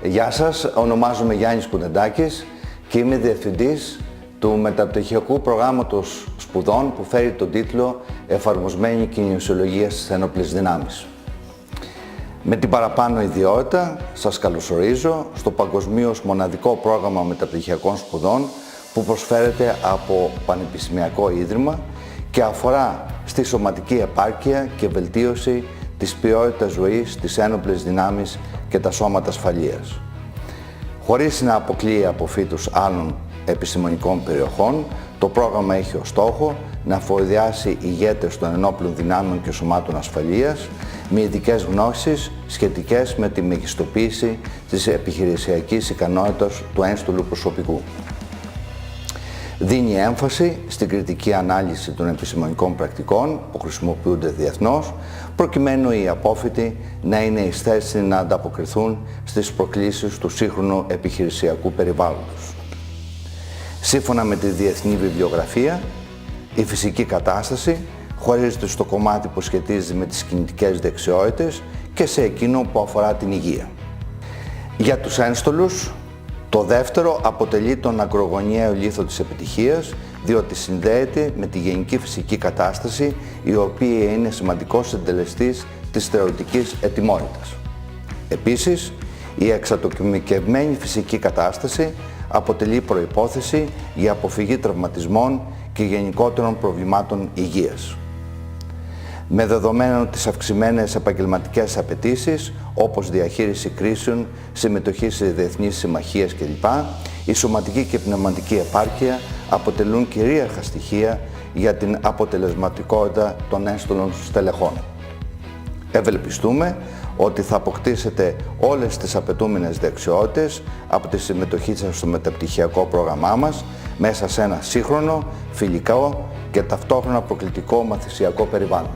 Γεια σας, ονομάζομαι Γιάννης Κουνεντάκης και είμαι διευθυντής του μεταπτυχιακού προγράμματος σπουδών που φέρει τον τίτλο «Εφαρμοσμένη κινησιολογία στις ένοπλες δυνάμεις». Με την παραπάνω ιδιότητα σας καλωσορίζω στο παγκοσμίως μοναδικό πρόγραμμα μεταπτυχιακών σπουδών που προσφέρεται από Πανεπιστημιακό Ίδρυμα και αφορά στη σωματική επάρκεια και βελτίωση της ποιότητας ζωής στις ένοπλες δυνάμεις και τα σώματα ασφαλείας. Χωρίς να αποκλείει αποφύτους άλλων επιστημονικών περιοχών, το πρόγραμμα έχει ως στόχο να φοδιάσει ηγέτες των ενόπλων δυνάμεων και σωμάτων ασφαλείας με ειδικές γνώσεις σχετικές με τη μεγιστοποίηση της επιχειρησιακής ικανότητας του ένστολου προσωπικού. Δίνει έμφαση στην κριτική ανάλυση των επιστημονικών πρακτικών που χρησιμοποιούνται διεθνώς, προκειμένου οι απόφοιτοι να είναι εις θέση να ανταποκριθούν στις προκλήσεις του σύγχρονου επιχειρησιακού περιβάλλοντος. Σύμφωνα με τη διεθνή βιβλιογραφία, η φυσική κατάσταση χωρίζεται στο κομμάτι που σχετίζεται με τις κινητικές δεξιότητες και σε εκείνο που αφορά την υγεία. Για τους ένστολους, το δεύτερο αποτελεί τον ακρογωνιαίο λίθο της επιτυχίας, διότι συνδέεται με τη γενική φυσική κατάσταση, η οποία είναι σημαντικός συντελεστής της θεωρητικής ετοιμότητας. Επίσης, η εξατομικευμένη φυσική κατάσταση αποτελεί προϋπόθεση για αποφυγή τραυματισμών και γενικότερων προβλημάτων υγείας. Με δεδομένο τις αυξημένες επαγγελματικές απαιτήσεις, όπως διαχείριση κρίσεων, συμμετοχή σε διεθνείς συμμαχίες κλπ., η σωματική και πνευματική επάρκεια αποτελούν κυρίαρχα στοιχεία για την αποτελεσματικότητα των ένστολων στελεχών. Ευελπιστούμε ότι θα αποκτήσετε όλες τις απαιτούμενες δεξιότητες από τη συμμετοχή σας στο μεταπτυχιακό πρόγραμμά μας μέσα σε ένα σύγχρονο, φιλικό και ταυτόχρονα προκλητικό μαθησιακό περιβάλλον.